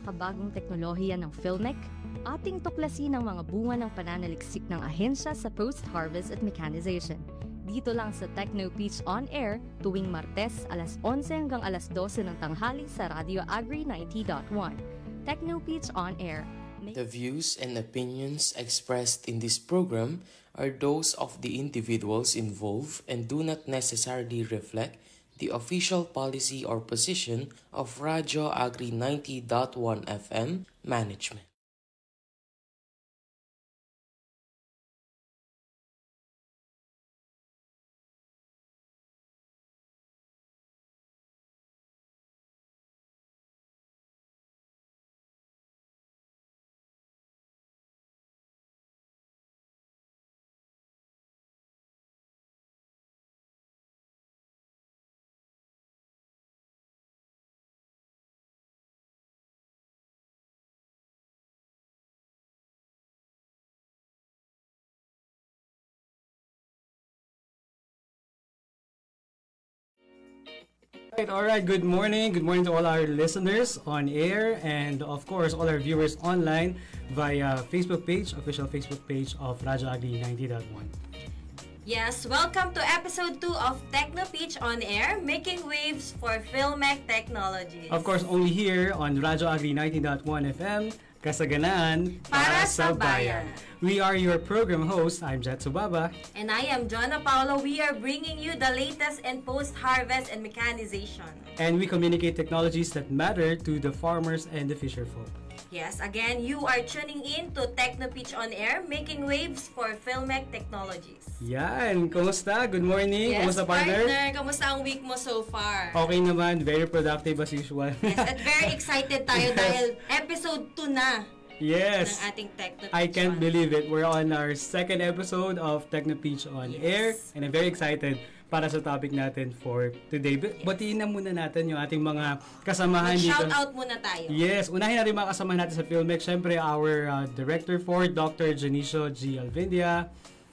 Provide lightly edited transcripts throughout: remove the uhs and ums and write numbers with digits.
pinakabagong teknolohiya ng Filmec, ating tuklasin ang mga bunga ng pananaliksik ng ahensya sa post-harvest at mechanization. Dito lang sa Techno Pitch on Air tuwing Martes alas 11 hanggang alas 12 ng tanghali sa Radio Agri 90.1. Techno Pitch on Air. The views and opinions expressed in this program are those of the individuals involved and do not necessarily reflect the official policy or position of Radio Agri 90.1 FM management. All right, good morning. Good morning to all our listeners on air and of course all our viewers online via official Facebook page of Radyo Agri 90.1. Yes, welcome to episode 2 of Techno Pitch on Air, making waves for Filmec Technologies. Of course, only here on Radyo Agri 90.1 FM, Kasaganaan para sa bayan. We are your program host. I'm Jet Subaba. And I am Jonna Paolo. We are bringing you the latest in post-harvest and mechanization. And we communicate technologies that matter to the farmers and the fisherfolk. Yes, again, you are tuning in to Techno Pitch on Air, making waves for Filmec Technologies. Yan, kumusta? Good morning. Yes, kumusta partner? Kamusta ang week mo so far? Okay naman, very productive as usual. Yes, at very excited tayo dahil episode 2 na. Yes. Ng ating Techno Pitch I can't believe it. We're on our second episode of Techno Pitch on Air and I'm very excited para sa topic natin for today. Batiin na muna natin yung ating mga kasamahan dito. Shout out muna tayo. Yes, unahin natin mga kasamahan natin sa Filmec. Siyempre, our Director for Dr. Janicio G. Alvindia.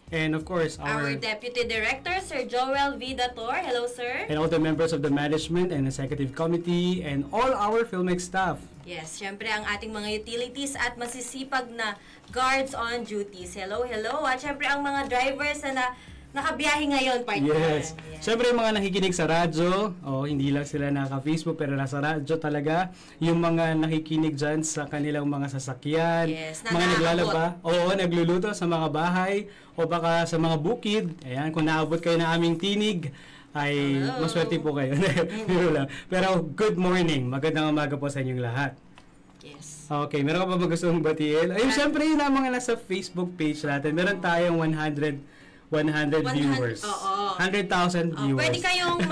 And of course, our Deputy Director, Sir Joel V. Dator. Hello, sir. And all the members of the Management and Executive Committee and all our Filmec staff. Yes, syempre ang ating mga utilities at masisipag na guards on duties. Hello, hello. At syempre ang mga drivers na nakabiyahe ngayon, partner. Yes. Siyempre yung mga nakikinig sa radyo, hindi lang sila naka-Facebook pero nasa radyo talaga. Yung mga nakikinig dyan sa kanilang mga sasakyan, mga naglalaba, nagluluto sa mga bahay o baka sa mga bukid. Ayan, kung naabot kayo ng aming tinig, ay maswerte po kayo. Pero good morning. Magandang umaga po sa inyong lahat. Yes. Okay, meron ka pa ba gustong batiin? Ayun, siyempre yun ang mga nasa Facebook page natin. Meron tayong 100 viewers. 100,000 viewers. Pwede kayong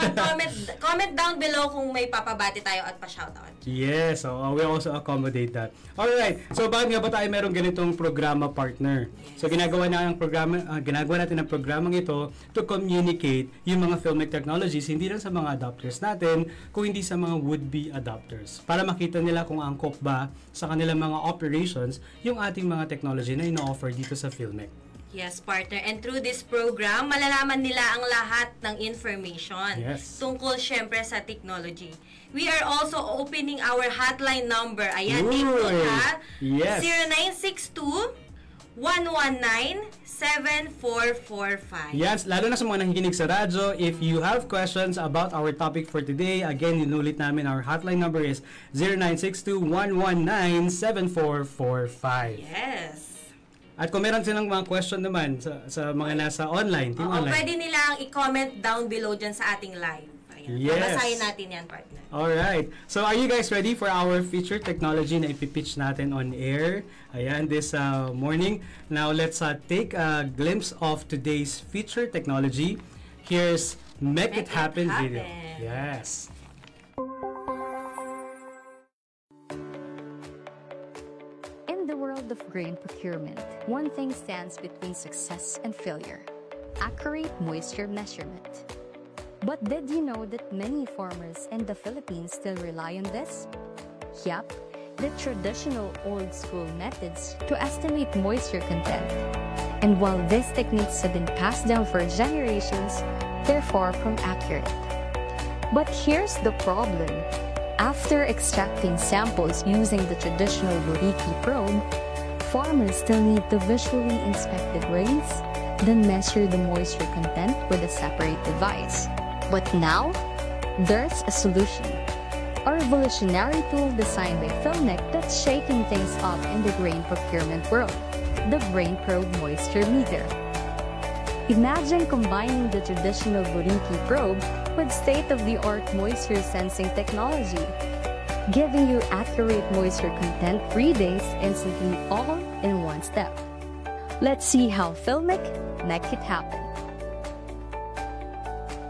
comment down below kung may papabati tayo at pa-shoutout. Yes, we also accommodate that. Alright, so bakit nga ba tayo merong ganitong programa, partner? Yes. So ginagawa natin ang programang ito to communicate yung mga Filmec technologies hindi lang sa mga adopters natin, kung hindi sa mga would-be adopters. Para makita nila kung angkop ba sa kanilang mga operations yung ating mga technology na ino-offer dito sa Filmec. Yes, partner. And through this program, malalaman nila ang lahat ng information tungkol syempre sa technology. We are also opening our hotline number. Ayan, take note ha. Yes. 0962-119-7445. Yes, lalo na sa mga nakikinig sa radyo, if you have questions about our topic for today, again, inulit namin, our hotline number is 0962-119-7445. Yes. At kung meron silang mga question naman sa mga nasa online, online. Pwede nilang i-comment down below dyan sa ating live. Ayan. Yes. Babasahin natin yan, partner. Alright. So, are you guys ready for our feature technology na ipipitch natin on air? Ayan, this morning. Now, let's take a glimpse of today's feature technology. Here's Make It Happen video. Yes. Of grain procurement, one thing stands between success and failure: accurate moisture measurement. But did you know that many farmers in the Philippines still rely on this? Yep, the traditional old-school methods to estimate moisture content. And while these techniques have been passed down for generations, they're far from accurate. But here's the problem. After extracting samples using the traditional Buriki probe, farmers still need to visually inspect the grains, then measure the moisture content with a separate device. But now, there's a solution. A revolutionary tool designed by Filmic that's shaking things up in the grain procurement world, the Grain Probe Moisture Meter. Imagine combining the traditional Buriki probe with state-of-the-art moisture sensing technology, giving you accurate moisture content readings instantly all in one step. Let's see how Filmic make it happen.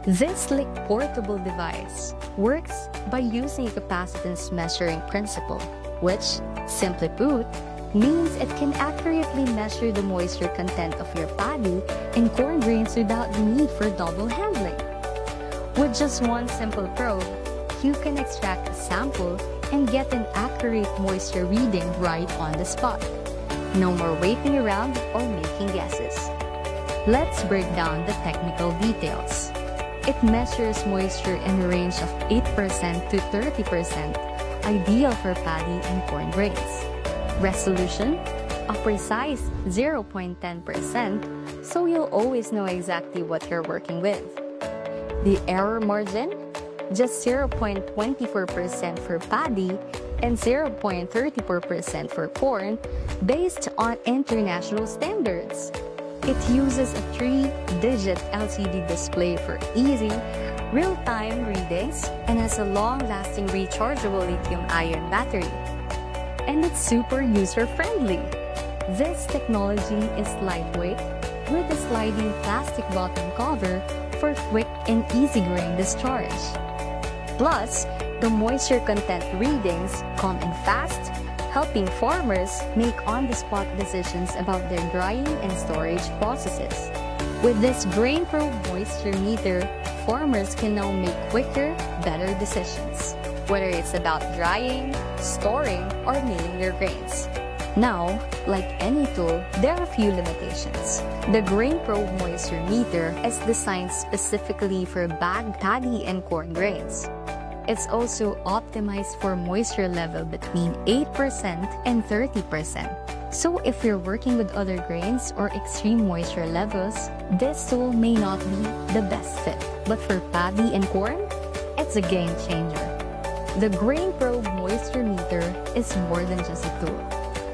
This slick portable device works by using a capacitance measuring principle, which, simply put, means it can accurately measure the moisture content of your paddy and corn grains without the need for double handling. With just one simple probe, you can extract a sample and get an accurate moisture reading right on the spot. No more waiting around or making guesses. Let's break down the technical details. It measures moisture in a range of 8% to 30%, ideal for paddy and corn grains. Resolution, a precise 0.10%, so you'll always know exactly what you're working with. The error margin, just 0.24% for paddy and 0.34% for corn, based on international standards. It uses a 3-digit LCD display for easy, real-time readings and has a long-lasting rechargeable lithium-ion battery. And it's super user-friendly. This technology is lightweight with a sliding plastic bottom cover for quick and easy grain discharge. Plus, the moisture content readings come in fast, helping farmers make on-the-spot decisions about their drying and storage processes. With this Grain Probe Moisture Meter, farmers can now make quicker, better decisions, whether it's about drying, storing, or milling their grains. Now, like any tool, there are a few limitations. The Grain Probe Moisture Meter is designed specifically for bagged paddy and corn grains. It's also optimized for moisture level between 8% and 30%. So if you're working with other grains or extreme moisture levels, this tool may not be the best fit. But for paddy and corn, it's a game changer. The Grain Probe Moisture Meter is more than just a tool.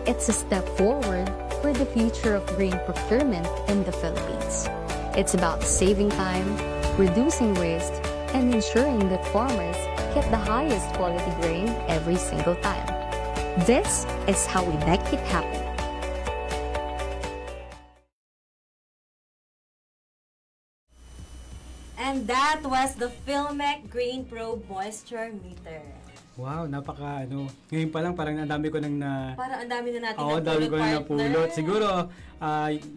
It's a step forward for the future of grain procurement in the Philippines. It's about saving time, reducing waste, and ensuring that farmers get the highest quality grain every single time. This is how we make it happen. And that was the Filmic Grain Probe Moisture Meter. Wow, ngayon pa lang parang ang dami ko nang Parang ang dami na natin ang dami ko nang napulot. Siguro,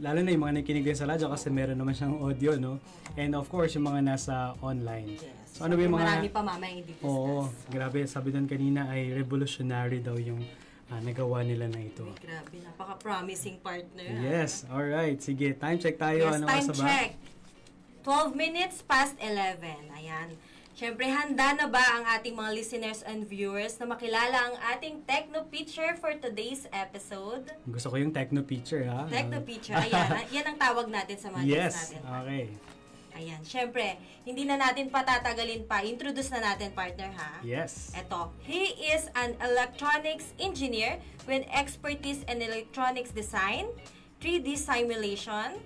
lalo na yung mga nakikinig din sa radyo kasi meron naman siyang audio, no? And of course, yung mga nasa online. Yes. So, ano ba yung mga... Marami pa mamaya hindi discuss. Oo, grabe. Sabi doon kanina ay revolutionary daw yung nagawa nila na ito. Ay, grabe. Napaka-promising partner. Yes, alright. Sige, time check tayo. Yes, time check. 12 minutes past 11. Ayan. Siyempre, handa na ba ang ating mga listeners and viewers na makilala ang ating Techno Picture for today's episode? Gusto ko yung Techno Picture, ha? Techno Picture, ayan. Yan ang tawag natin sa mga guests natin. Yes, okay. Ayan, siyempre, hindi na natin patatagalin pa. Introduce na natin, partner, ha? Yes. Ito, he is an electronics engineer with expertise in electronics design, 3D simulation,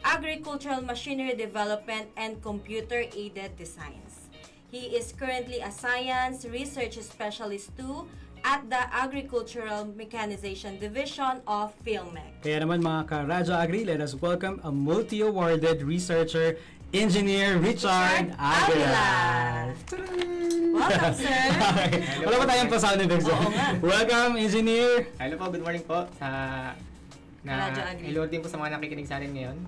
agricultural machinery development, and computer-aided designs. He is currently a science research specialist too at the Agricultural Mechanization Division of Filmic. Kaya naman mga ka-Radyo Agri, let us welcome a multi-awarded researcher, Engineer Richard Aguilar. Welcome, sir! Wala pa tayong pa-sound effects. Welcome, Engineer! Hello po, good morning po sa Radyo Agri. hello din po sa mga nakikinig sa atin ngayon.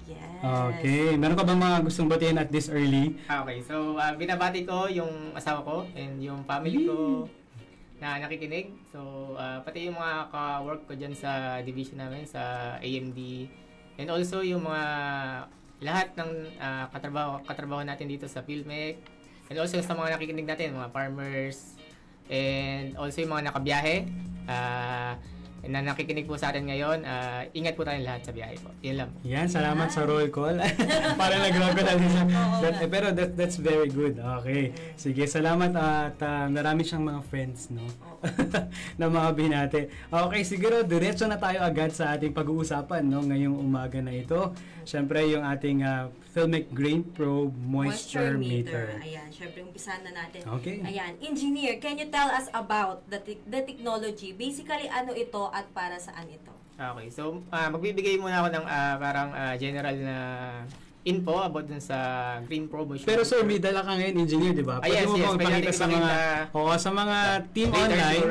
Yes. Okay. Meron ka ba mga gustong batiin at this early? Okay, so binabati ko yung asawa ko and yung family ko na nakikinig. So pati yung mga ka-work ko dyan sa division namin sa AMD and also yung mga lahat ng katrabaho natin dito sa Filmic, And also sa mga nakikinig natin, mga farmers, and also yung mga nakabiyahe, na nakikinig po sa atin ngayon, ingat po tayong lahat sa biyahe po. Yun lang po. Yan, salamat sa roll call. Parang nag-roll call natin siya. Pero that's very good. Okay. Sige, salamat at marami siyang mga friends, no? na mga binate. Okay, siguro diretso na tayo agad sa ating pag-uusapan, no? Ngayong umaga na ito. Siyempre, yung ating Filmic Grain Probe Moisture Meter. Ayan, syempre umpisahan na natin. Okay. Ayan, engineer, can you tell us about the technology? Basically, ano ito at para saan ito? Okay, so magbibigay muna ako ng parang general na info about dun sa Grain Probe Moisture. Pero sir, may dala ka ngayon, engineer, di ba? Pwede mo bang ipakita sa mga sa mga team online?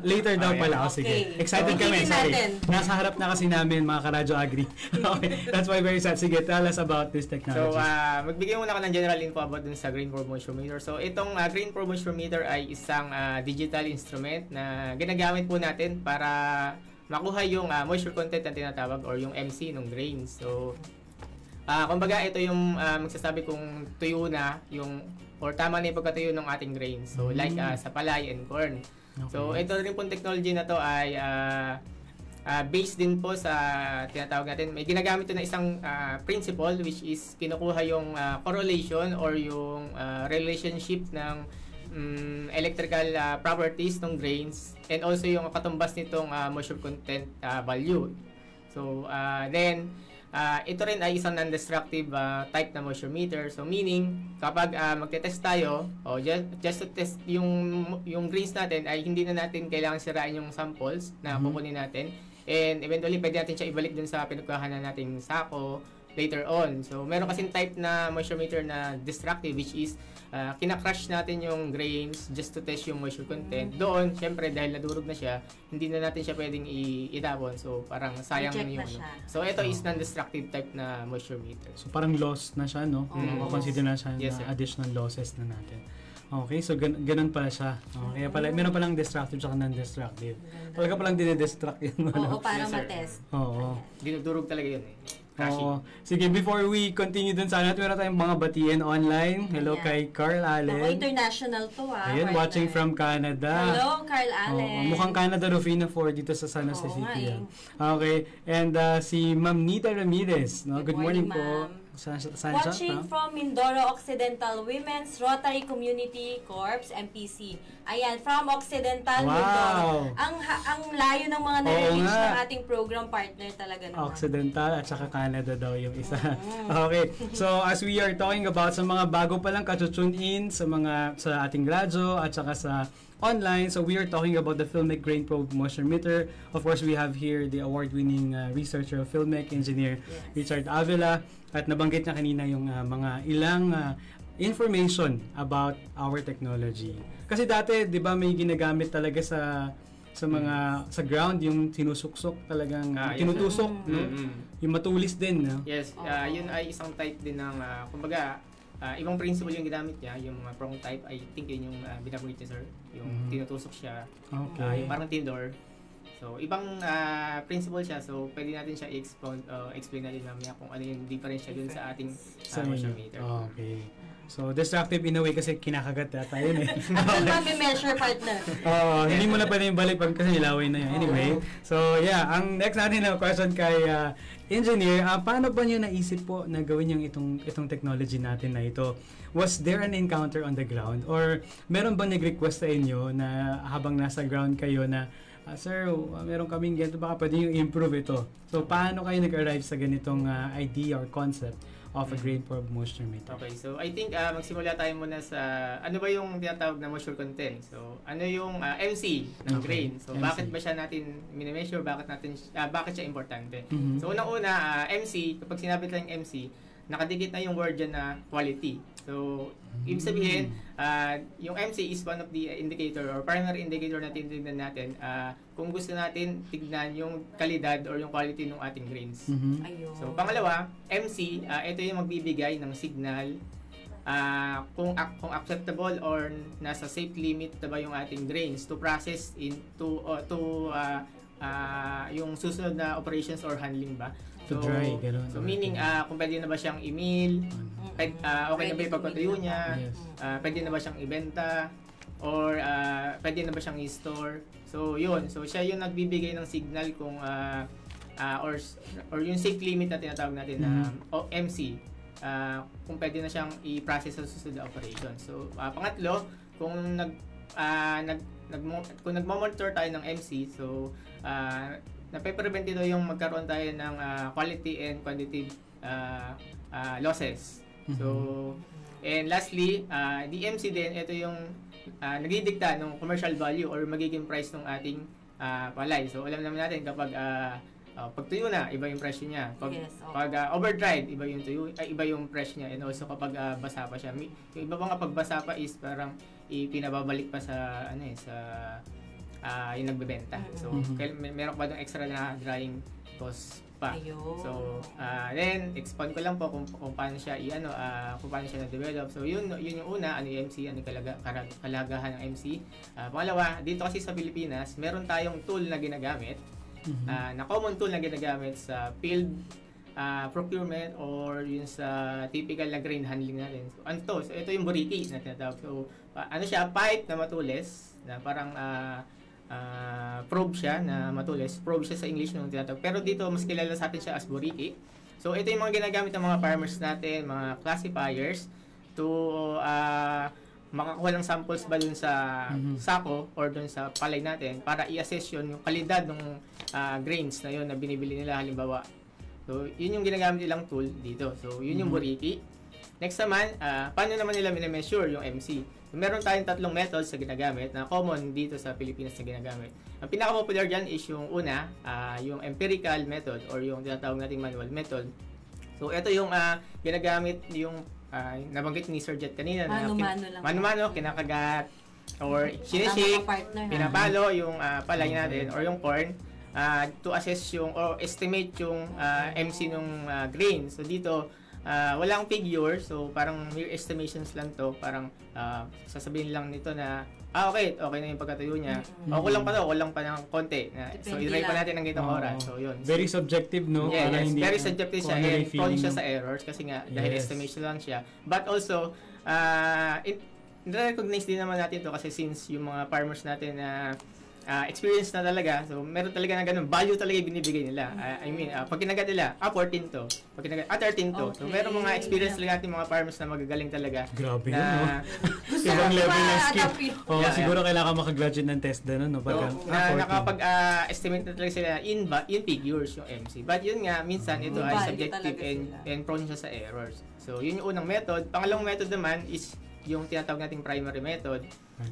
Later daw pala. Sige. Excited kami. Sorry. Nasa harap na kasi namin mga ka-Radyo Agri. Okay. That's why very sad. Sige, tell us about this technology. So, magbigay muna ako ng general info about dun sa Grain Probe Moisture Meter. So, itong Grain Probe Moisture Meter ay isang digital instrument na ginagamit po natin para makuha yung moisture content na tinatawag or yung MC ng grain. So, kumbaga ito yung magsasabi kung tuyo na yung or tama na yung pagkatuyo ng ating grain. So like sa palay and corn. Okay. So ito rin pong technology na to ay based din po sa tinatawag natin. May ginagamit ito na isang principle which is kinukuha yung correlation or yung relationship ng electrical properties ng grains and also yung katumbas nitong moisture content value. So then ito rin ay isang non-destructive type na moisture meter. So meaning kapag magte-test tayo just to test yung grains natin ay hindi na natin kailangan sirain yung samples na kukunin natin and eventually pwede natin siya ibalik dun sa pinagkuhanan nating sako later on. So meron kasing type na moisture meter na destructive which is kinakrush natin yung grains just to test yung moisture content. Doon, syempre dahil nadurog na siya, hindi na natin siya pwedeng itapon. So parang sayang yun. So ito is non-destructive type na moisture meter. So parang loss na siya, no? Consider na siya na additional losses na natin. Okay, so ganun pala siya. Kaya pala, meron palang destructive at non-destructive. Talaga palang dinedestruct yun. Oo, para matest. Oo. Dinudurog talaga yun Oo. Sige, before we continue dun sana, meron tayong mga batiin online. Hello kay Carl Allen. International to Ayun, watching from Canada. Hello, Carl Allen. Mukhang Canada Rufino 4 dito sa San Jose City. Okay, and si Ma'am Nita Ramirez. No? Good morning po. Watching from Mindoro Occidental Women's Rotary Community Corps, MPC. Ayan, from Occidental, Mindoro. Ang layo ng mga na-release ng ating program partner talaga naman. Occidental at saka Canada daw yung isa. Okay, so as we are talking about sa mga bago pa lang ka-tune in sa ating radyo at saka sa online, so we are talking about the Filmic Grain Probe Moisture Meter. Of course, we have here the award-winning researcher of Filmic, Engineer Richard Avila. At nabanggit niya kanina yung mga ilang information about our technology. Kasi dati, 'di ba, may ginagamit talaga sa ground yung sinusuksok talagang tinutusok, no? Yung matulis din, no? Yes, yun ay isang type din ng kumbaga ibang principle yung ginamit niya, yung mga prong type. I think yun yung binabanggit niya, sir. Yung tinutusok siya. Okay. Yung parang tinidor. So, ibang principle siya. So, pwede natin siya explain natin mamaya kung ano yung difference siya dun sa ating moisture meter. Okay. So, destructive in a way kasi kinakagat yata yun eh. Mag-measure partner. Hindi mo na pwede yung balik kasi nilawin na yun. Anyway, so yeah, ang next natin na question kay Engineer, paano ba niyo naisip po na gawin yung itong technology natin na ito? Was there an encounter on the ground? Or meron ba nag-request sa inyo na habang nasa ground kayo na sir, meron kaming ganito, baka pwede yung improve ito. So, paano kayo nag-arrive sa ganitong idea or concept of a grain probe moisture meter? Okay, so I think magsimula tayo muna sa ano ba yung tinatawag na moisture content. So, ano yung MC ng grain. So, MC. Bakit ba siya natin mini-measure? Bakit siya importante? So, unang-una, MC, kapag sinabi tayong MC, nakadikit na yung word dyan na quality. So, ibig sabihin, yung MC is one of the indicator or primary indicator na titignan natin kung gusto natin tignan yung kalidad or yung quality ng ating grains. So, pangalawa, MC, ito yung magbibigay ng signal kung acceptable or nasa safe limit na ba yung ating grains to process into yung susunod na operations or handling ba. To dry, gano'n. So meaning, kung pwede na ba siyang i-mail, okay na ba yung pagpatuyo niya, pwede na ba siyang ibenta, or pwede na ba siyang i-store. So yun, so siya yung nagbibigay ng signal kung or yung safe limit na tinatawag natin na MC, kung pwede na siyang i-process sa susunod na operation. So pangatlo, kung kung nagmo-monitor tayo ng MC, so nape-prevent ito yung magkaroon tayo ng quality and quantitative losses. So, and lastly, the MC din, ito yung nagdidikta ng commercial value or magiging price ng ating palay. So, alam naman natin kapag pag tuyo na, iba yung presyo niya. Pag overdried, iba yung tuyo, iba yung presyo niya. And also kapag basa pa siya. Yung iba pa nga pag basa pa is parang ipinababalik pa sa yung nagbebenta. So, meron pa doon extra na drying cost pa. So, then expand ko lang po kung paano siya kung paano siya na-develop. So, yun yung una, ano yung MC, ano kalagahan ng MC. Pangalawa, dito kasi sa Pilipinas, meron tayong tool na ginagamit, na common tool na ginagamit sa field procurement or yung sa typical na grain handling natin. So, ano to? So, ito yung buriki na tinatawag. So, ano siya? Pipe na matulis, na parang probe siya na matulis. Probe siya sa English nung tinatawag. Pero dito, mas kilala sa atin siya as buriki. So, ito yung mga ginagamit ng mga farmers natin, mga classifiers, to makakuha ng samples ba dun sa sako or dun sa palay natin para i-assess yun, yung kalidad ng grains na yun na binibili nila halimbawa. So, yun yung ginagamit nilang tool dito. So, yun yung buriki. Next naman, paano naman nila mini-measure yung MC? So, meron tayong tatlong methods na ginagamit na common dito sa Pilipinas na ginagamit. Ang pinaka-popular dyan is yung una, yung empirical method or yung tinatawag nating manual method. So, ito yung ginagamit yung nabanggit ni Sir Jet kanina. Mano-mano, kinakagat or sinishake, pinapalo yung palay natin or yung corn to assess yung or estimate yung MC ng grain. So, dito, walang figure, so parang mere estimations lang to, parang sasabihin lang nito na okay na yung pagkatuyo niya. Kulang pa ng konti. So i-try pa natin ng ganitong oras. So yun. Very subjective, no? Yes, very subjective siya and prone siya sa errors kasi nga dahil estimation lang siya. But also recognize din naman natin to kasi since yung mga farmers natin na experience na talaga. So, meron talaga na ganun. Value talaga yung binibigay nila. I mean, pag kinagat nila, 14 to. Pag kinagat, 13 to. So, meron mga experience talaga natin mga farmers na magagaling talaga. Grabe yun, no? Ibang level ng skill. Siguro kailangan makagraduate ng TESDA, no? Nakapag-estimate na talaga sila in figures yung MC. But yun nga, minsan ito ay subjective and prone siya sa errors. So, yun yung unang method. Pangalawang method naman is yung tinatawag nating primary method.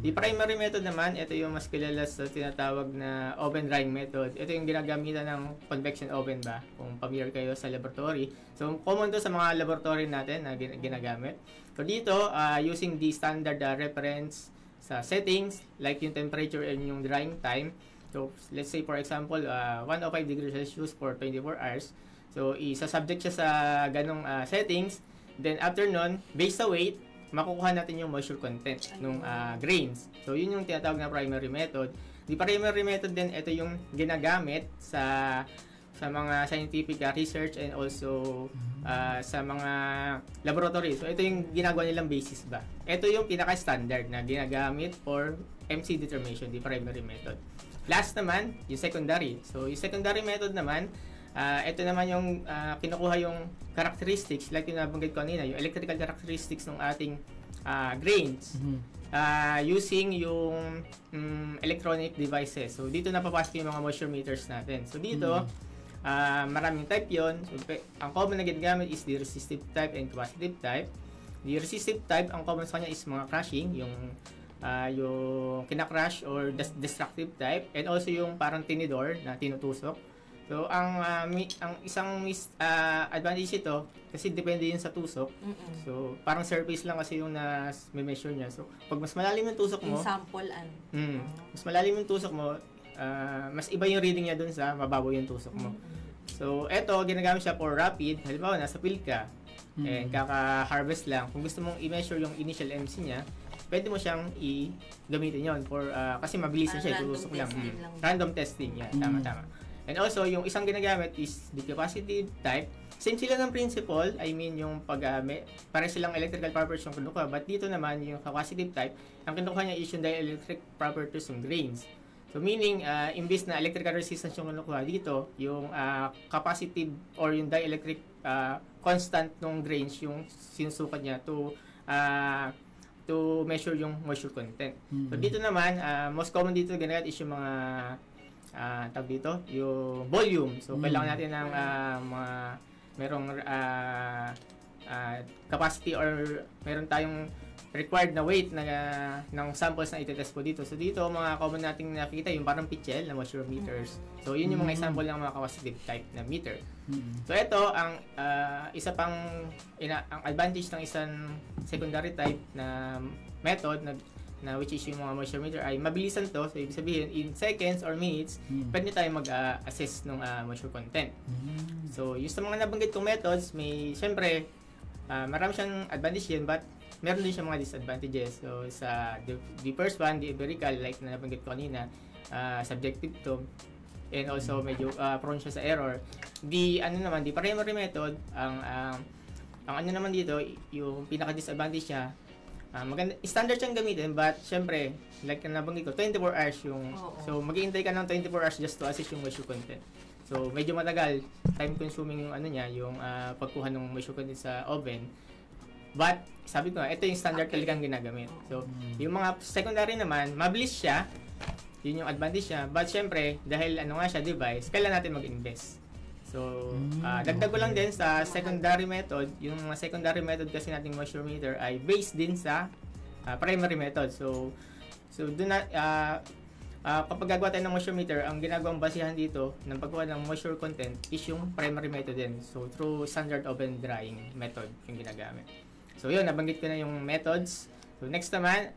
The primary method naman, ito yung mas kilala sa tinatawag na oven drying method. Ito yung ginagamitan ng convection oven ba, kung familiar kayo sa laboratory. So, common to sa mga laboratory natin na ginagamit. So, dito, using the standard reference sa settings, like yung temperature and yung drying time. So, let's say for example, 105 degrees Celsius for 24 hours. So, isa-subject siya sa ganong settings. Then, after nun, based sa weight, makukuha natin yung moisture content ng grains. So, yun yung tinatawag na primary method. The primary method din, ito yung ginagamit sa mga scientific research and also sa mga laboratory. So, ito yung ginagawa nilang basis ba. Ito yung pinaka-standard na ginagamit for MC determination, the primary method. Last naman, yung secondary. So, yung secondary method naman, ito naman yung kinukuha yung characteristics, like yung nabanggit ko kanina, yung electrical characteristics ng ating grains using yung electronic devices. So, dito napapasok yung mga moisture meters natin. So, dito, maraming type yon. So, ang common na ginagamit is the resistive type and capacitive type. The resistive type, ang common sa kanya is mga crushing, yung kinakrush or destructive type, and also yung parang tinidor na tinutusok. So, ang isang advantage ito, kasi depende yun sa tusok. So, parang surface lang kasi yung na-measure niya. So, pag mas malalim yung tusok mo, mas malalim yung tusok mo, mas iba yung reading niya dun sa mababaw yung tusok mo. So, eto, ginagamit siya for rapid. Halimbawa, nasa field ka, and kaka-harvest lang. Kung gusto mong i-measure yung initial MC niya, pwede mo siyang i-gamitin yon for kasi mabilis siya, itusok lang. Random testing, yeah, tama. And also, yung isang ginagamit is the capacitive type. Same sila ng principle, I mean yung para silang electrical properties yung kinukuha, but dito naman yung capacitive type, ang kinukuha niya is yung dielectric properties ng grains. So meaning, imbis na electrical resistance yung kinukuha dito, yung capacitive or yung dielectric constant ng grains yung sinusukat niya to measure yung moisture content. So dito naman, most common dito ginagamit is yung mga tawag dito, yung volume. So kailangan natin ng merong capacity or meron tayong required na weight ng samples na itetest po dito. So dito, mga common nating nakikita yung parang pitchel na moisture meters. So yun yung mga example ng mga capacitive type na meter. So ito, ang isa pang ang advantage ng isang secondary type na method na which is yung mga moisture meter ay mabilisan to. So ibig sabihin, in seconds or minutes, pwede tayo mag-assess ng moisture content. So yung sa mga nabanggit kong methods, siyempre, marami siyang advantage yan, but meron din siyang mga disadvantages. So sa the first one, the empirical, like na nabanggit ko kanina, subjective to, and also medyo prone siya sa error. The primary method, ang ano naman dito, yung pinaka-disadvantage niya, maganda, standard siyang gamitin, but syempre, like na nabanggit ko, 24 hours yung, so mag-iintay ka ng 24 hours just to assess yung moisture content. So medyo matagal, time consuming yung yung pagkuha ng moisture content sa oven. But sabi ko, ito yung standard talagang ginagamit. So yung mga secondary naman, mabilis siya, yun yung advantage niya, but syempre, dahil siya device, kailangan natin mag-invest. So, dagdag ko lang din sa secondary method, yung mga secondary method kasi nating moisture meter ay based din sa primary method. So doon na, kapag gagawa tayo ng moisture meter, ang ginagawang basihan dito ng pagkuha ng moisture content is yung primary method din. So, through standard oven drying method yung ginagamit. So, yun, nabanggit ko na yung methods. So, next naman,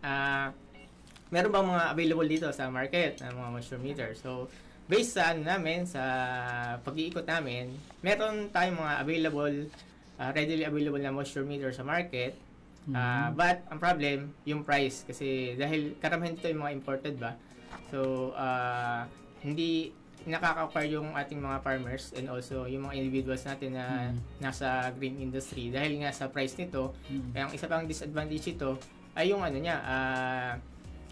meron bang mga available dito sa market na mga moisture meter? So, based sa sa pag-iikot namin, meron tayong mga readily available na moisture meter sa market. But ang problem, yung price. Kasi dahil karamihan dito yung mga imported ba? So, hindi nakaka-acquire yung ating mga farmers and also yung mga individuals natin na nasa green industry. Dahil nga sa price nito, ang isa pang disadvantage ito ay yung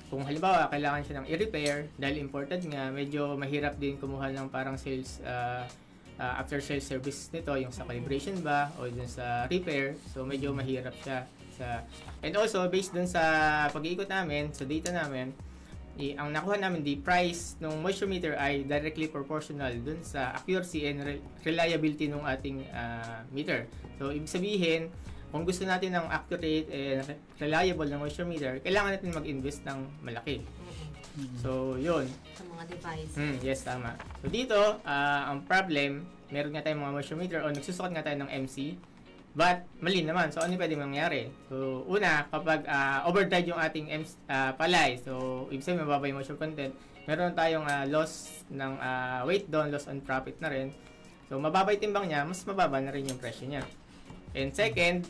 kung halimbawa, kailangan siya ng i-repair dahil imported nga, medyo mahirap din kumuha ng parang sales after sales service nito, yung sa calibration ba o dun sa repair. So, medyo mahirap siya. And also, based dun sa pag-iikot namin, sa data namin, ang nakuha namin, the price ng moisture meter ay directly proportional dun sa accuracy and reliability ng ating meter. So, ibig sabihin, kung gusto natin ng accurate and reliable na moisture meter, kailangan natin mag-invest ng malaki. So, yun. Sa mga device. Yes, tama. So, dito, ang problem, meron nga tayong mga moisture meter o nagsusukat nga tayo ng MC, but mali naman. So, ano pwede mangyari? So, una, kapag overdrive yung ating palay, so, ibig sabihin, mababa yung moisture content, meron tayong loss ng weight doon, loss on profit na rin. So, mababa yung timbang niya, mas mababa na rin yung presyo niya. And second,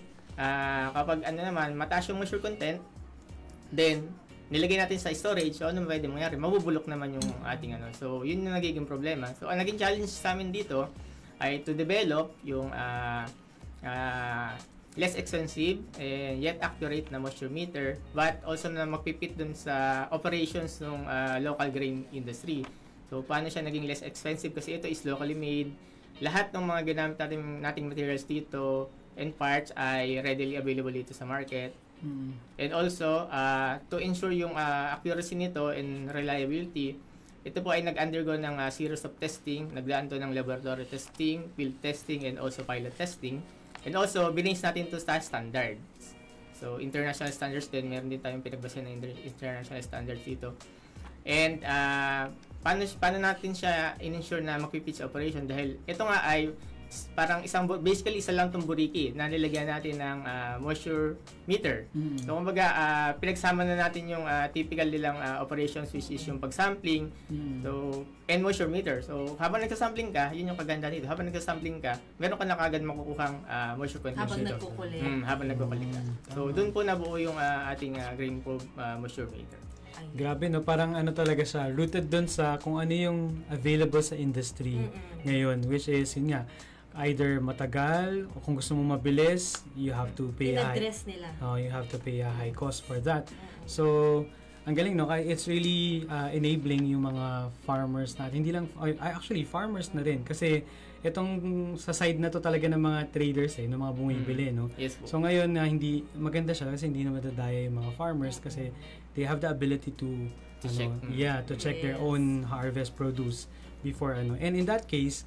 kapag mataas yung moisture content, then nilagay natin sa storage, so ano pwede mangyari? Mabubulok naman yung ating So, yun yung nagiging problema. So, ang naging challenge sa amin dito ay to develop yung less expensive and yet accurate na moisture meter, but also na magpipit dun sa operations ng local grain industry. So, paano siya naging less expensive? Kasi ito is locally made. Lahat ng mga ginamit nating materials dito and parts ay readily available dito sa market. And also, to ensure yung accuracy nito and reliability, ito po ay nag-undergo ng series of testing. Nagdaan to ng laboratory testing, field testing, and also pilot testing. And also, binase natin to sa standards. So, international standards din. Meron din tayong pinagbasehan ng international standards dito. And, paano natin siya in-ensure na magpipit sa operation? Dahil ito nga ay parang basically isa lang tong buriki na nilagyan natin ng moisture meter. So kumbaga pinagsama na natin yung typical nilang operations, which is yung pag-sampling, so and moisture meter. So habang nagsasampling ka, yun yung kaganda dito. Habang nagsasampling ka, meron ka na kagad makukuhang moisture content Habang dito. nagkukulit. Habang nagkukulit ka. So doon po nabuo yung ating grain probe moisture meter. Grabe, no? Parang ano talaga siya, rooted dun sa kung ano yung available sa industry ngayon, which is, yun nga, either matagal, o kung gusto mo mabilis, you have to pay nila. You have to pay a high cost for that. So, ang galing, no? It's really enabling yung mga farmers natin. Hindi lang, actually, farmers na rin. Kasi, itong sa side na to talaga ng mga traders, ng mga bumibili, no? Yes po. So, ngayon, hindi, maganda siya kasi hindi na madadaya yung mga farmers kasi they have the ability to check their own harvest produce before and in that case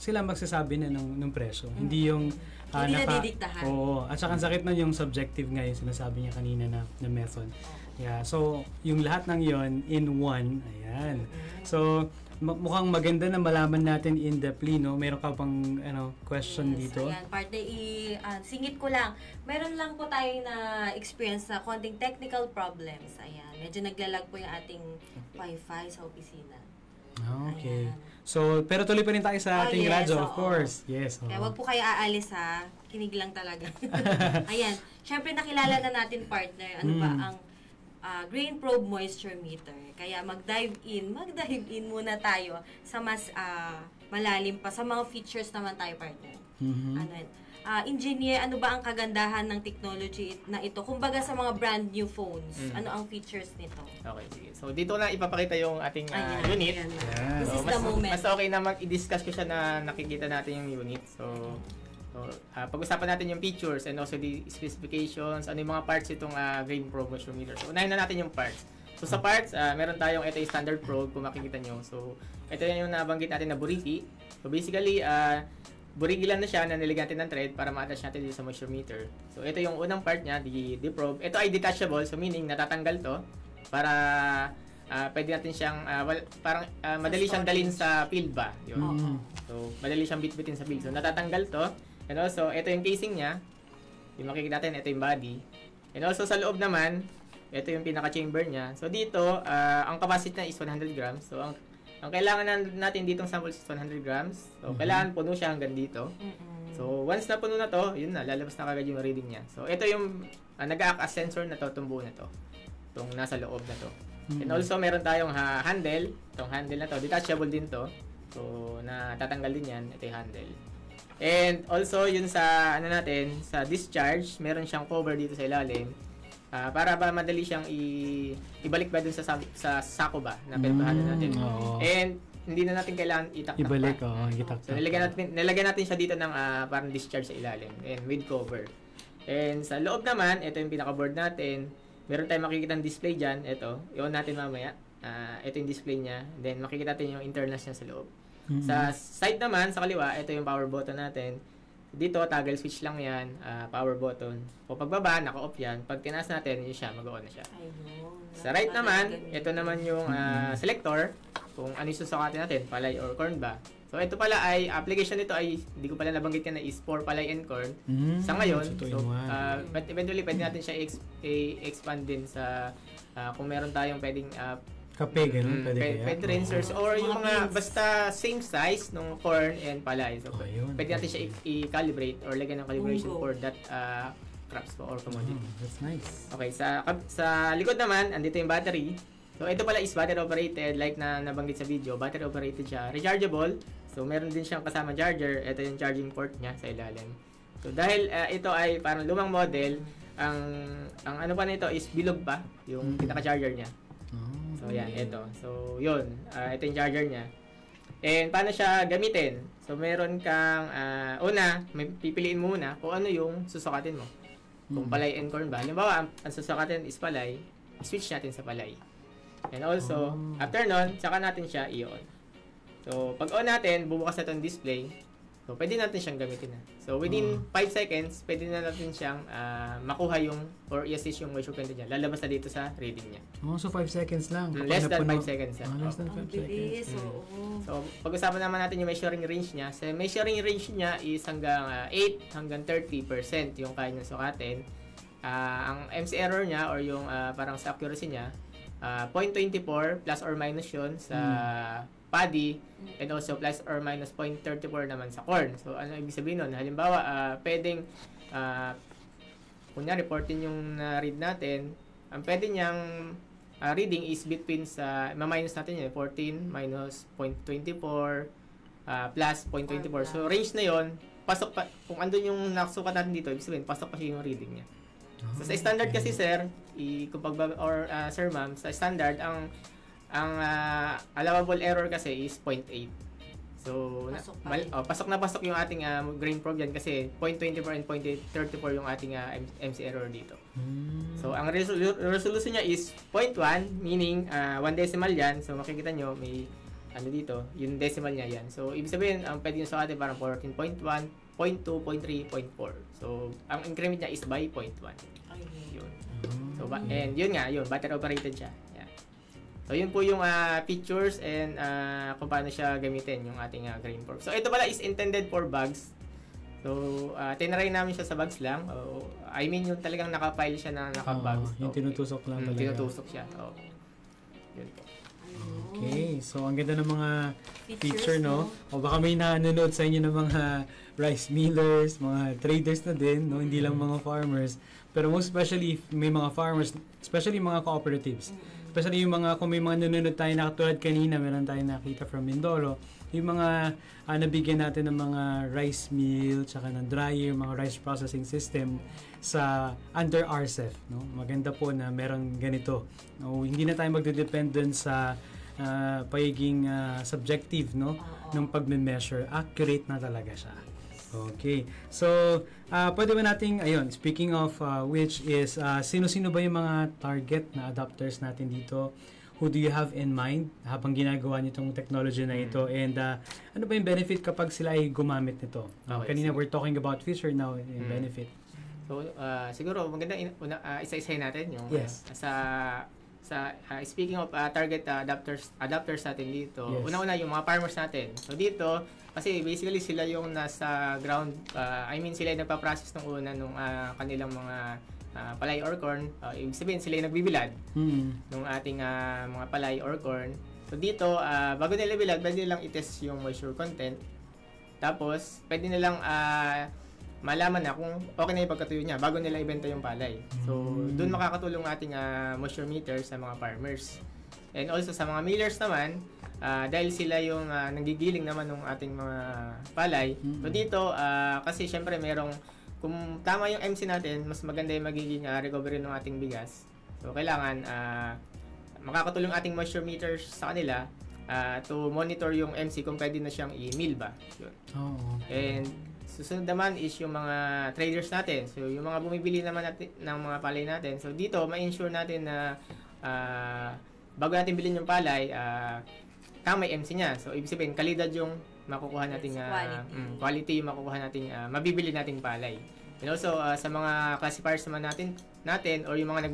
sila magsasabi na ng presyo, hindi yung hindi nadidiktahan. At saka ang sakit na yung subjective nga yung sinasabi niya kanina na method. So yung lahat ng yon in one, ayan. So mukhang maganda na malaman natin in depthly, no? Meron ka pang question dito? Ayan, partner, singit ko lang. Meron lang po tayo na experience na konting technical problems. Ayan, medyo naglalag po yung ating wifi sa opisina. Okay. Ayan. So, pero tuloy pa rin tayo sa ating radyo, of course. Yes. Kaya wag po kayo aalis ha. Kinig lang talaga. Ayan. Siyempre, nakilala na natin, partner. Ano ba ang grain probe moisture meter. Kaya mag-dive in muna tayo sa mas malalim pa sa mga features naman tayo, partner. Engineer, ano ba ang kagandahan ng technology na ito? Kumbaga sa mga brand new phones, ano ang features nito? Okay, sige. So dito na ipapakita yung ating unit. This is the moment. Mas okay na i-discuss ko siya na nakikita natin yung unit. So pag-usapan natin yung features and also the specifications, ano yung mga parts itong grain probe moisture meter. So unahin na natin yung parts. So sa parts, meron tayong ito yung standard probe kung makikita nyo. So ito yung nabanggit natin na buriki. So basically, buriki lang na siya na nilagyan natin ng thread para ma-attach natin dito sa moisture meter. So ito yung unang part niya, the probe. Ito ay detachable, so meaning natatanggal to para pwede natin siyang madali siyang dalhin sa field ba. Yun. So madali siyang bitbitin sa field. So natatanggal to. And also, ito yung casing niya. Yung makikita natin, ito yung body. And also, sa loob naman, ito yung pinaka-chamber niya. So, dito, ang capacity niya is 100 grams. So, ang kailangan natin ditong sample is 100 grams. So, kailangan puno siya hanggang dito. So, once na puno na to, yun na, lalabas na kagad yung reading niya. So, ito yung nag-act as sensor na to, itong buo na to. Itong nasa loob na to. And also, meron tayong handle. Itong handle na to, detachable din to. So, natatanggal din yan. Ito yung handle. And also, yun sa natin, sa discharge, meron siyang cover dito sa ilalim. Para ba madali siyang ibalik ba dun sa sako ba na pinagbahanan natin. And hindi na natin kailangan itaktak ibalik, pa. itaktak. So nilagyan natin siya dito ng parang discharge sa ilalim and with cover. And sa loob naman, ito yung pinaka-board natin. Meron tayong makikita ng display dyan. Ito, i-on natin mamaya. Ito yung display niya. Then makikita natin yung internals niya sa loob. Sa side naman, sa kaliwa, ito yung power button natin. Dito, toggle switch lang yan, power button. O pagbaba, naka-off yan. Pag tinaas natin, yun siya, mag-on na siya. Sa right naman, ito naman yung selector, kung ano yung susukatin natin, palay or corn ba. So, ito pala ay, application nito ay, hindi ko pala nabanggit yan na is for palay and corn. Sa ngayon, but eventually, pwede natin siya i-expand din sa, kung meron tayong pwedeng kape, ganun, pwede rin, sirs, or yung mga basta same size ng corn and palay. So, pwede natin siya i-calibrate or lagyan ng calibration for that crops or commodity. That's nice. Okay, sa likod naman, andito yung battery. So, ito pala is battery operated, like na nabanggit sa video, battery operated siya. Rechargeable. So, meron din siyang kasama charger. Ito yung charging port niya sa ilalim. So, dahil ito ay parang lumang model, ang ano pa nito is bilog pa, yung pinaka-charger niya. So, yan, ito. So, yun. Ito yung charger niya. And, paano siya gamitin? So, meron kang, may pipiliin muna kung ano yung susukatin mo. Kung palay and corn ba. Halimbawa, ang susukatin is palay, switch natin sa palay. And also, after nun, saka natin siya i-on. So, pag on natin, bubukas na itong display. So, pwede natin siyang gamitin na. So, within 5 seconds, pwede na natin siyang makuha yung or i-assist yung moisture content niya. Lalabas na dito sa reading niya. So 5 seconds lang. Less than 5 seconds. Less than 5 seconds. So, pag-usapan naman natin yung measuring range niya. So, measuring range niya is hanggang 8 hanggang 30% yung kaya niyang sukatin. Ang MC error niya or yung parang sa accuracy niya, 0.24 plus or minus yun sa paddy and also plus or minus 0.34 naman sa corn. So, ano ibig sabihin nun? Halimbawa, pwedeng kunyari, 14 yung read natin, ang pwede niyang reading is between sa, ma-minus natin yun, 14 minus 0.24 plus 0.24. So, range na yon pasok pa, kung andun yung nakasukat natin dito, ibig sabihin, pasok pa siya yung reading niya. So, sa standard kasi, sir, sir ma'am, sa standard, ang allowable error kasi is 0.8. So, pasok na pasok yung ating grain probe dyan kasi 0.24 and 0.34 yung ating MC error dito. So, ang resolution niya is 0.1, meaning 1 decimal yan. So, makikita nyo, may ano dito, yung decimal niya yan. So, ibig sabihin, ang pwede nyo sa atin parang 14.1, 0.2, 0.3, 0.4. So, ang increment niya is by 0.1. Yun. So, and yun nga, yun, battery operated siya. So, yun po yung features and kung paano siya gamitin yung ating grain probe. So, ito pala is intended for bugs. So, tinry namin siya sa bugs lang. I mean, yung talagang nakafile siya na nakabugs. Yung tinutusok lang talaga. Tinutusok siya. Yun po. Okay. So, ang ganda ng mga feature, no? O baka may nanonood sa inyo ng mga rice millers, mga traders na din, no? Hindi lang mga farmers. Pero most especially, may mga farmers, especially mga cooperatives. Especially yung mga, kung may mga nanonood tayo na katulad kanina, meron tayo nakita from Mindoro, yung mga nabigyan natin ng mga rice mill, tsaka ng dryer, mga rice processing system sa under RCEF. No? Maganda po na meron ganito. No? Hindi na tayo magde-depend dun sa pagiging subjective, no? Nung pagme-measure. Accurate na talaga siya. Okay. So, pwede ba nating, ayun, speaking of which is, sino-sino ba yung mga target na adopters natin dito? Who do you have in mind habang ginagawa nitong technology na ito? And ano ba yung benefit kapag sila ay gumamit nito? Kanina we're talking about feature, now yung benefit. So, siguro maganda isa-isahin natin yung speaking of target adapters natin dito. Yes. Una-una yung mga farmers natin. So dito, kasi basically sila yung nasa ground, sila yung nagpa-process ng una nung kanilang mga palay or corn. Ibig sabihin sila yung nagbibilad nung ating mga palay or corn. So dito, bago nila bilad, pwede nilang i-test yung moisture content. Tapos, pwede nilang malaman na kung okay na yung pagkatuyo niya bago nila ibenta yung palay. So, doon makakatulong ating moisture meter sa mga farmers. And also sa mga millers naman, dahil sila yung nanggigiling naman ng ating mga palay. So, dito, kasi syempre merong, kung tama yung MC natin, mas maganda yung magiging recovery ng ating bigas. So, kailangan makakatulong ating moisture meters sa kanila to monitor yung MC kung pwede na siyang i-mill ba. Yun. And susunod naman is yung mga traders natin. So, yung mga bumibili naman natin ng mga palay natin. So, dito, ma-ensure natin na bago natin bilhin yung palay, tama yung MC niya. So, ibig sabihin, kalidad yung makukuha nating quality yung makukuha nating mabibili nating palay. And also, sa mga classifiers naman natin or yung mga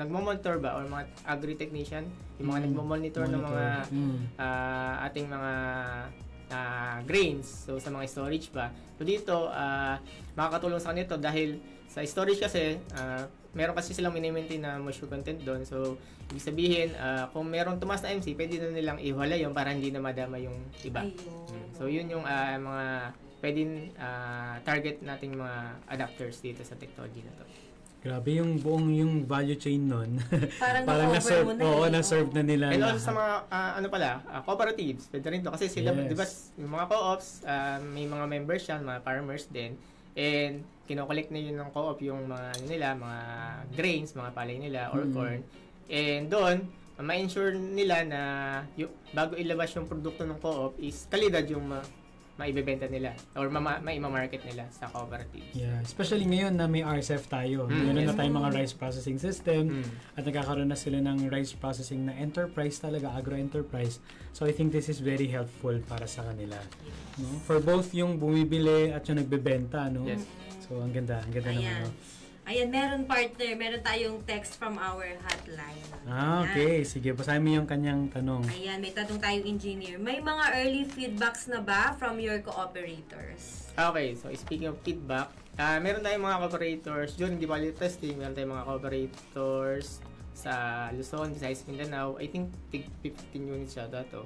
nagmo-monitor ba or mga agri-technician, yung mga nagmo-monitor ng mga ating mga grains, so sa mga storage ba. So dito, makakatulong sa kanito dahil sa storage kasi, meron kasi silang mini-maintain na moisture content doon. So, ibig sabihin, kung meron tumas na MC, pwede na nilang iwala yung para hindi na madama yung iba. So, yun yung mga pwedeng target nating mga adapters dito sa technology na to. Grabe yung buong yung value chain nun. Parang na-serve na-serve na nila. And also sa mga cooperatives, pwede rin to. Kasi sila, di ba, yung mga co-ops, may mga members yan, mga farmers din. And kinokollect na yun ng co-op yung mga mga grains, mga palay nila or corn. And doon, ma-ensure nila na bago ilabas yung produkto ng co-op is kalidad yung maibebenta nila or maimamarket nila sa cooperative. Yeah, especially ngayon na may RCEF tayo. Meron na tayong mga rice processing system at nagkakaroon na sila ng rice processing na enterprise talaga, agro-enterprise. So I think this is very helpful para sa kanila. No? For both yung bumibili at yung nagbebenta, no? Yes. So ang ganda naman. No? Ayan, meron tayong text from our hotline. Okay. Sige, basahin mo yung kanyang tanong. Ayan, may tanong tayong engineer. May mga early feedbacks na ba from your cooperators? Okay, so speaking of feedback, meron tayong mga cooperators during the value testing, meron tayong mga cooperators sa Luzon, Visayas, Mindanao. I think 15 units yata to.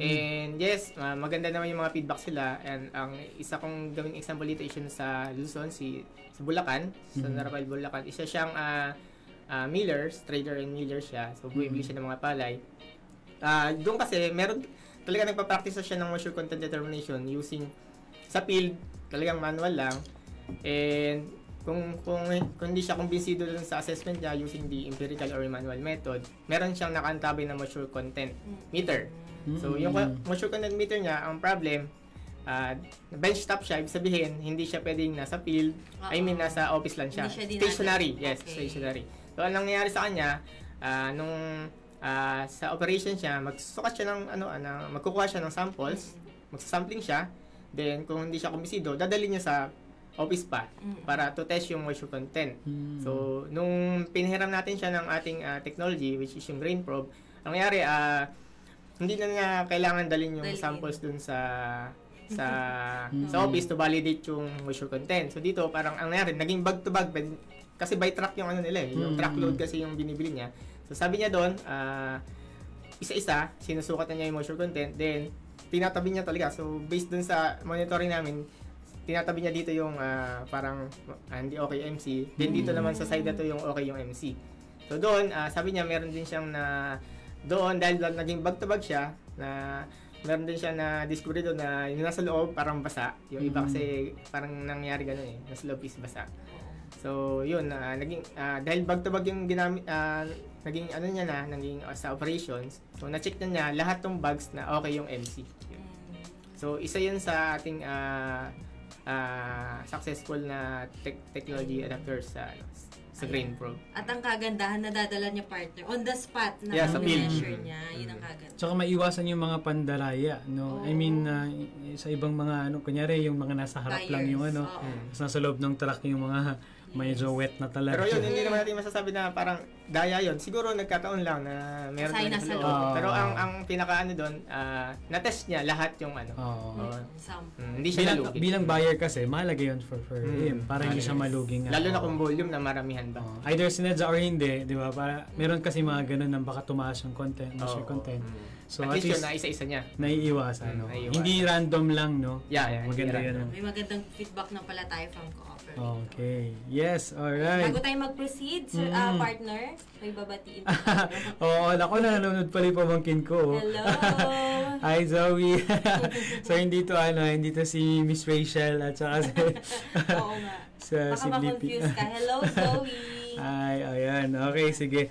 And yes, maganda naman yung mga feedback sila. And ang isa kong gawing example dito is sa Luzon, sa Bulacan, sa Narapal, Bulacan. Isa siyang millers, trader and miller siya. So, bumibili siya ng mga palay. Doon kasi, meron talaga nagpa-practice siya ng moisture content determination using sa field, talagang manual lang. And kung hindi siya kumbinsido dun sa assessment niya using the empirical or manual method, meron siyang nakaantabay na moisture content meter. So, yung moisture content meter niya, ang problem, benchtop siya, ibig sabihin, hindi siya pwedeng nasa field, I mean, nasa office lang siya. Stationary, yes, okay. Stationary. So, anong nangyayari sa kanya, sa operation siya, magsusukat siya magkukuha siya ng samples, magsasampling siya, then kung hindi siya kumbinsido, dadalhin niya sa office pa para to test yung moisture content. So, nung pinahiram natin siya ng ating technology, which is yung grain probe, ang nangyari, hindi na niya kailangan dalhin yung samples dun sa office to validate yung moisture content. So dito parang ang nangyari, naging bag to bag kasi by truck yung nila yung truckload kasi yung binibili niya. So sabi niya doon, isa-isa sinusukat niya yung moisture content, then tinatabi niya talaga. So based dun sa monitoring namin, tinatabi niya dito yung parang hindi okay yung MC. Then dito naman sa side na to yung okay yung MC. So doon, sabi niya meron din siyang doon dahil naging bag-to-bag siya na meron din siya na discovery doon na yung nasa loob parang basa. Yung iba kasi parang nangyari gano'n nasa loob is basa. So yun, naging dahil bag-to-bag yung ginamit, naging naging sa operations. So na-check na niya lahat ng bags na okay yung MC. So isa yun sa ating successful na technology adapters sa grain probe. At ang kagandahan, nadadala niya partner on the spot na sa measure niya. Yun ang kagandahan. Tsaka maiwasan yung mga pandaraya, no? I mean, sa ibang mga, kunyari yung mga nasa harap lang yung nasa loob ng truck yung mga medyo wet na talaga. Pero yun, hindi naman natin masasabi na parang daya yun. Siguro nagkataon lang na meron tayo sa loob. Pero ang pinaka doon, na-test niya lahat yung hindi siya nalugi. Bilang buyer kasi, mahalaga yun for him. Para hindi siya maluging. Lalo na kung volume na maramihan ba. Either sinadya or hindi, di ba? Para, meron kasi mga ganun na baka tumaas yung content, moisture content. So at least yun, isa-isa niya. Naiiwasan, no? Hindi random lang, no? Yeah, maganda yun. May magandang feedback na pala tayo from cooperative. Okay. Yes, alright. Bago tayo mag-proceed, partner, may babatiin. Oo, ako nanonood pala yung pamangkin ko. Hello! Hi, Zoe. So, hindi to si Miss Rachel at saka Oo nga. Baka ma-confuse ka. Hello, Zoe! Ay, ayan. Okay, sige.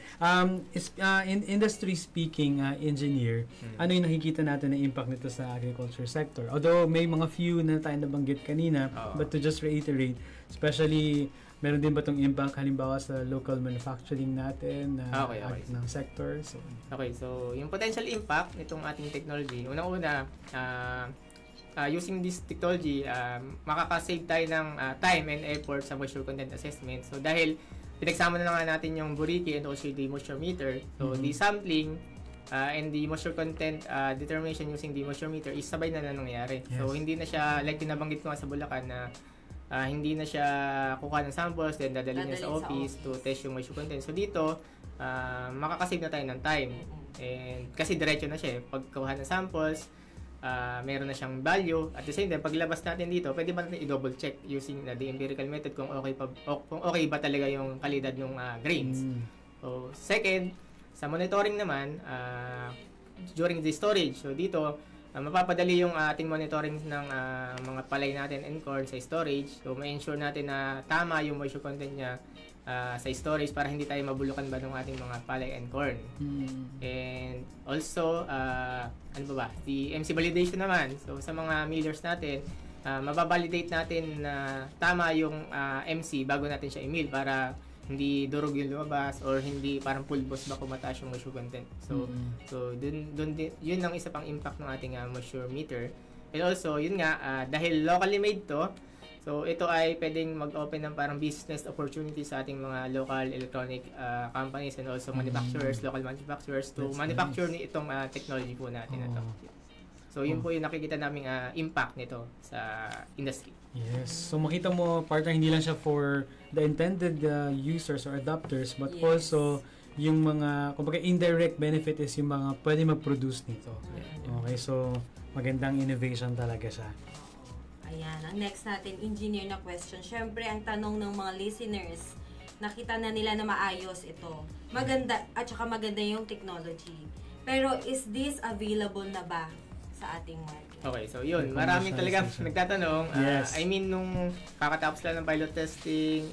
In industry speaking, engineer, ano yung nakikita natin na impact nito sa agriculture sector? Although may mga few na tayo nabanggit kanina, but to just reiterate, especially, meron din ba itong impact halimbawa sa local manufacturing natin ng sector? Okay, so yung potential impact nitong ating technology, unang-una, using this technology, makakasave tayo ng time and effort sa moisture content assessment. So dahil pinagsama na nga natin yung Buriki and also the moisture meter. So the sampling and the moisture content determination using the moisture meter is sabay na nangyayari. Yes. So hindi na siya like tinabanggit ko nga sa Bulacan na hindi na siya kukuha ng samples then dadalhin niya sa office to test yung moisture content. So dito makakasave na tayo ng time. And kasi diretso na siya pagkuha ng samples, meron na siyang value. At the same time, paglabas natin dito, pwede ba natin i-double check using the empirical method kung okay ba talaga yung kalidad ng grains. So, second, sa monitoring naman, during the storage. So, dito, mapapadali yung ating monitoring ng mga palay natin and corn sa storage. So, ma-ensure natin na tama yung moisture content niya sa storage para hindi tayo mabulukan ba ng ating mga palay and corn. And also, ano ba? The MC validation naman. So, sa mga millers natin, mababalidate natin na tama yung MC bago natin siya i-mill para hindi durog yung lumabas or hindi parang pulbos ba kung mataas yung moisture content. So, dun yun ang isa pang impact ng ating moisture meter. And also, yun nga, dahil locally made to, so ito ay pwedeng mag-open ng parang business opportunity sa ating mga local electronic companies and also manufacturers, local manufacturers to manufacture ni itong technology po natin na to. So, yun po yung nakikita naming impact nito sa industry. Yes. So, makita mo, partner, hindi lang siya for the intended users or adopters, but also yung mga, kumbaga, indirect benefit is yung mga pwede mag-produce nito. Okay, so, magandang innovation talaga siya. Ayan, ang next natin, engineer na question. Siyempre, ang tanong ng mga listeners, nakita na nila na maayos ito. Maganda, at saka maganda yung technology. Pero, is this available na ba sa ating market? Okay, so yun, marami talaga nagtatanong. I mean, nung kakatapos lang ng pilot testing,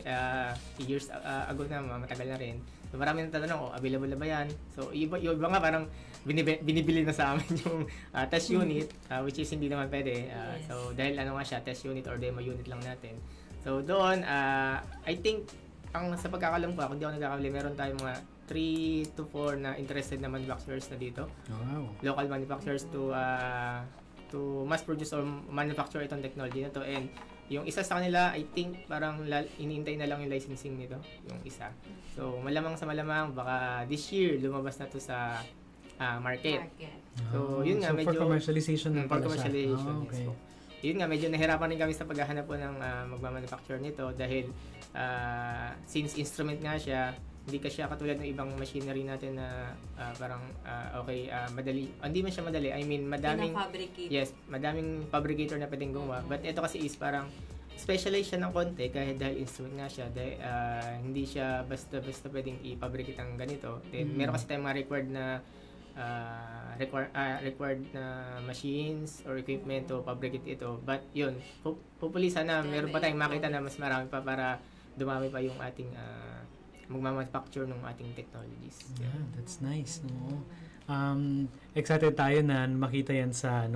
years ago na, matagal na rin. So, marami nagtatanong, available na ba yan? So, yung iba nga parang binibili na sa amin yung test unit, which is hindi naman pwede. So, dahil ano nga siya, test unit or demo unit lang natin. So, doon, I think, ang sa pagkakalam ko, kung di ako nagkakamali, meron tayong mga 3 to 4 na interested na manufacturers na dito. Wow. Local manufacturers to mass produce or manufacture itong technology na to. And yung isa sa kanila, I think parang iniintay na lang yung licensing nito, yung isa. So, malamang sa malamang, baka this year lumabas na to sa market. So, yun nga, medyo for commercialization na pala siya. Okay. So, yun nga, medyo nahirapan rin kami sa paghahanap po ng magmamanufacture nito dahil since instrument nga siya, hindi ka siya katulad ng ibang machinery natin na parang madali. Hindi man siya madali. I mean, madaming fabricator na pwedeng gumawa. But ito kasi is parang specialize siya ng konti kahit dahil instrument nga siya. Hindi siya basta pwedeng i-fabricate ang ganito. Then meron kasi tayong mga required na machines or equipment to fabricate ito. But yun, hopefully sana meron pa tayong makita na mas marami pa para dumami pa yung ating magmamanufacture ng ating technologies. Yeah, that's nice. No? Excited tayo na makita yan sa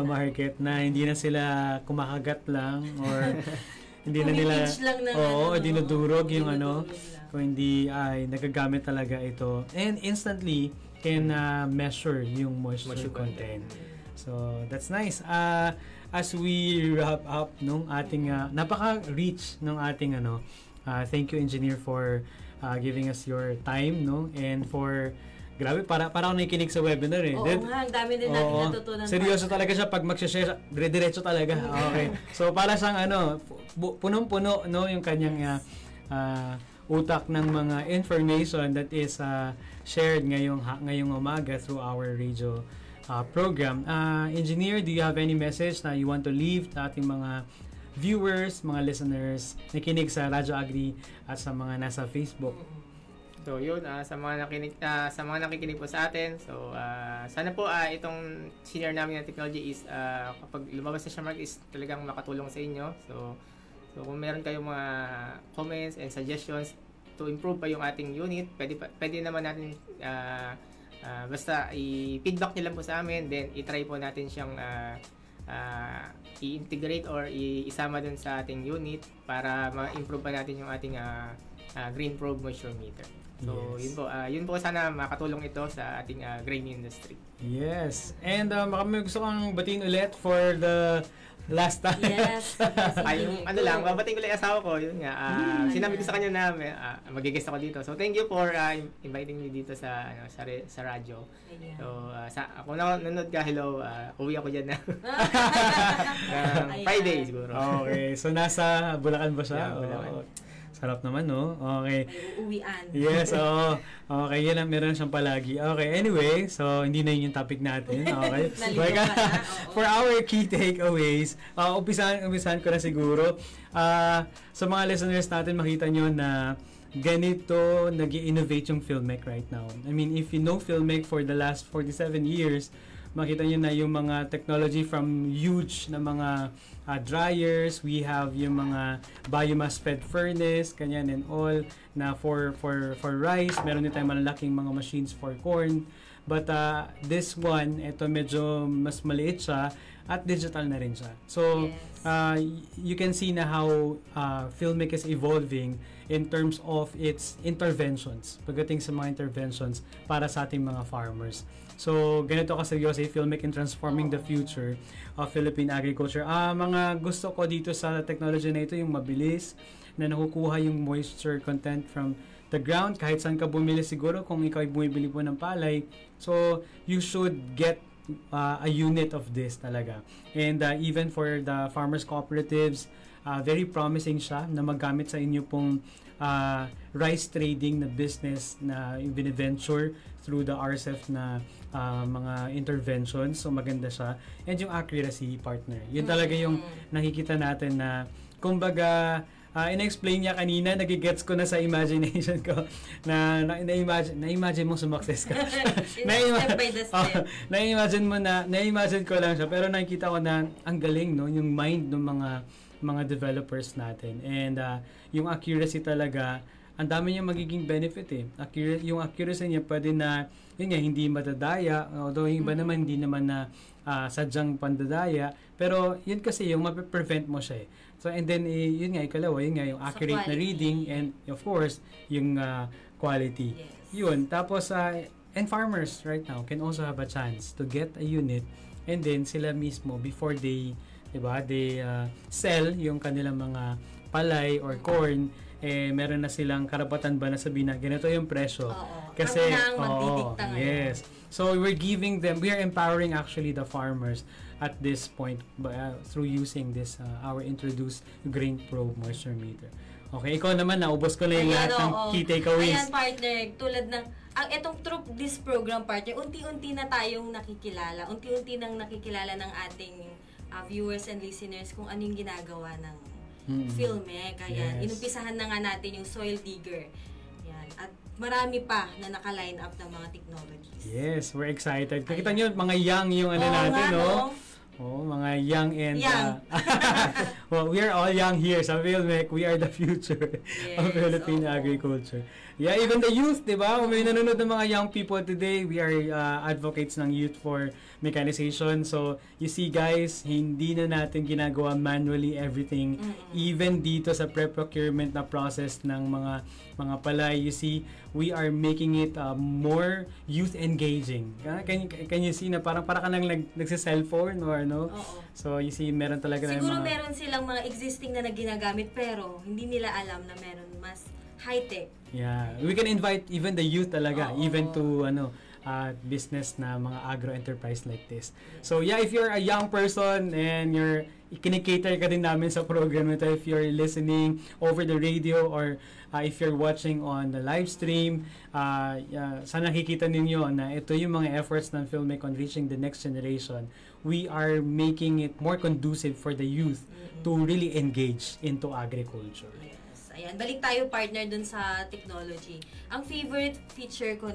market na hindi na sila kumakagat lang or hindi na nila dinudurog yung kung hindi ay nagagamit talaga ito and instantly can measure yung moisture content. So that's nice. As we wrap up nung ating napaka-rich nung ating thank you, engineer, for giving us your time, no? And for grabe, para ako nakikinig sa webinar eh. Oo nga, ang dami din natin natutunan. Seryoso talaga siya pag mag-share, dire-diretso talaga. Okay. So para siyang punong-puno no yung kanyang utak ng mga information that is shared ngayong umaga through our radio program. Engineer, do you have any message na you want to leave sa ating mga viewers, mga listeners, nakinig sa Radyo Agri at sa mga nasa Facebook? So yun, sa mga nakikinig po sa atin, so sana po itong senior namin na technology is kapag lumabas na siya market is talagang makatulong sa inyo. So kung meron kayong mga comments and suggestions to improve pa yung ating unit, pwede naman natin basta i-feedback niyo lang po sa amin, then i-try po natin siyang i-integrate or isama dun sa ating unit para ma-improve pa natin yung ating Green Probe moisture meter. So, yes. Yun po sana makatulong ito sa ating grain industry. Yes. And baka may gusto kang batiin ulit for the last time. Yes. Babatiin ko lang asawa ko. Yun nga. Sinabi ko sa kanya na mag-guest ako dito. So, thank you for inviting me dito sa radyo. So, kung nanonood ka, hello, uwi ako dyan na. Friday siguro. Okay. So, nasa Bulacan ba siya? Yeah, Bulacan. Sarap naman, no? Okay. May uuwian. Yes, oo. Okay, yan ang meron siyang palagi. Okay, anyway, so hindi na yun yung topic natin. Okay. For our key takeaways, umpisahan ko na siguro. Sa mga listeners natin, makita nyo na ganito nag-i-innovate yung Filmec right now. I mean, if you know Filmec for the last 47 years, makita nyo na yung mga technology from huge na mga dryers. We have yung mga biomass fed furnace, kanyan and all, na for rice. Meron din tayong malalaking mga machines for corn. But this one, ito medyo mas maliit siya at digital na rin siya. So, you can see na how Filmic is evolving in terms of its interventions, pagdating sa mga interventions para sa ating mga farmers. So, ganito kaseryoso Filmic in transforming the future of Philippine agriculture. Mga gusto ko dito sa technology na ito, yung mabilis, na nakukuha yung moisture content from the ground, kahit saan ka bumili siguro, kung ikaw ay bumibili po ng palay. So, you should get a unit of this talaga. And even for the farmers cooperatives, very promising siya na magamit sa inyo pong rice trading na business na bine-venture through the RCEF na mga interventions. So maganda siya. And yung accuracy, partner. Yun talaga yung nakikita natin na kumbaga in-explain niya kanina, nagigets ko na sa imagination ko na-imagine mo sumakses ka. Step by the step. Na-imagine ko lang siya, pero nakikita ko na ang galing, no, yung mind ng mga developers natin. And yung accuracy talaga, ang dami niya magiging benefit eh. Yung accuracy niya pwede na, yun nga, hindi madadaya, although yung iba naman hindi naman na sadyang pandadaya, pero yun kasi yung mape-prevent mo siya eh. So, and then, yun nga, ikalawa, yun nga, yung accurate na reading, and of course, yung quality. Yes. Yun. Tapos, and farmers right now can also have a chance to get a unit, and then sila mismo, before they, diba, they sell yung kanilang mga palay or corn, meron na silang karapatan ba na sabihin na ganito yung presyo. Kasi, yes. So, we are empowering actually the farmers at this point through using this our introduced Grain Probe Moisture Meter. Okay, ikaw naman, naubos ko na yung lahat ng key takeaways. Ayan, partner, tulad ng, itong through this program, partner, unti-unti na tayong nakikilala, unti-unti nang nakikilala ng ating viewers and listeners kung ano yung ginagawa ng Filmic. Ayan, inumpisahan na nga natin yung soil digger. Ayan, at marami pa na naka-line up ng mga technologies. Yes, we're excited. Kakita nyo, mga young yung natin, no? Mga young and... well, we are all young here sa Filmic. We are the future of Philippine agriculture. Yeah, even the youth, di ba? Kung may nanonood ng mga young people today, we are advocates ng youth for mechanization. So, you see guys, hindi na natin ginagawa manually everything. Even dito sa pre-procurement na process ng mga palay, you see, we are making it more youth engaging. Can you see na parang ka nang nagsa-cellphone or no? So, you see, meron talaga siguro na meron silang mga existing na ginagamit pero hindi nila alam na meron mas high-tech. Yeah. We can invite even the youth talaga, even to business na mga agro-enterprise like this. So, yeah, if you're a young person and you're kinikater ka din namin sa program ito, if you're listening over the radio or if you're watching on the live stream, sana nakikita ninyo na ito yung mga efforts ng Filmic on reaching the next generation. We are making it more conducive for the youth to really engage into agriculture. Ayan, balik tayo, partner, dun sa technology. Ang favorite feature ko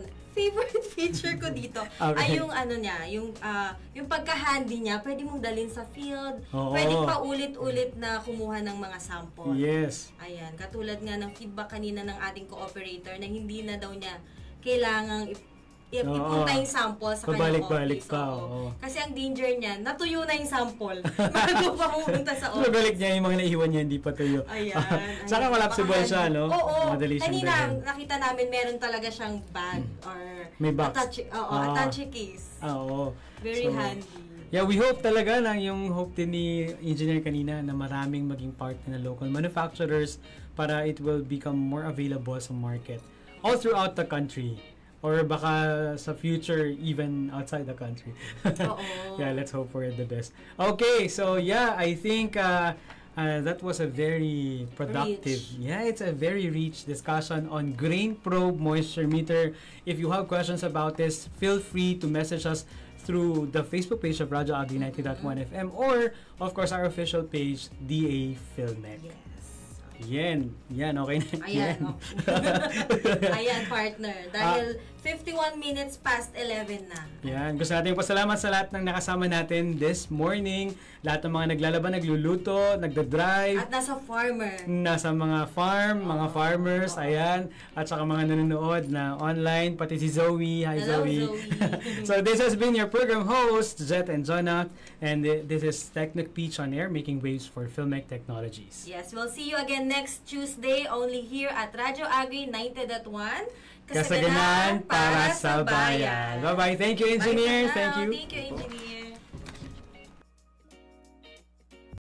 dito ay yung yung pagka-handy niya, pwede mong dalhin sa field, pwede pa ulit-ulit na kumuha ng mga sample. Yes. Ayan, katulad nga ng feedback kanina ng ating co-operator na hindi na daw niya kailangang ipunta yung sample sa kanyang office. Kasi ang danger niya, natuyo na yung sample bago pa pumunta sa office. Pabalik niya yung mga naiwan niya, hindi pa tuyo. Ayan. Saka collapsible siya, no? Oo. Kanina, nakita namin meron talaga siyang bag or may box. attache case. Oo. Very handy. Yeah, we hope talaga na yung hope din ni engineer kanina na maraming maging part ng local manufacturers para it will become more available sa market all throughout the country. Or baka sa future, even outside the country. Yeah, let's hope for the best. Okay, so yeah, I think that was a very productive, it's a very rich discussion on Grain Probe Moisture Meter. If you have questions about this, feel free to message us through the Facebook page of Radyo Agri 90.1 FM or, of course, our official page, DA Filmic. Yan, okay na. Ayan, partner. Dahil 51 minutes past 11 na. Yan. Gusto natin pasalamat sa lahat ng nakasama natin this morning. Lahat ng mga naglalaban, nagluluto, nagda-drive. At nasa farmer. Nasa mga farm, mga farmers, ayan. At saka mga nanonood na online, pati si Zoe. Hi, Hello, Zoe. Zoe. So this has been your program host, Jet and Jonah. And this is Technic Peach on Air, making waves for Filmic Technologies. Yes, we'll see you again next Tuesday, only here at Radyo Agri 90.1. Kasaganan para sa bayan. Bye-bye. Thank you, engineers. Thank you. Thank you, engineer.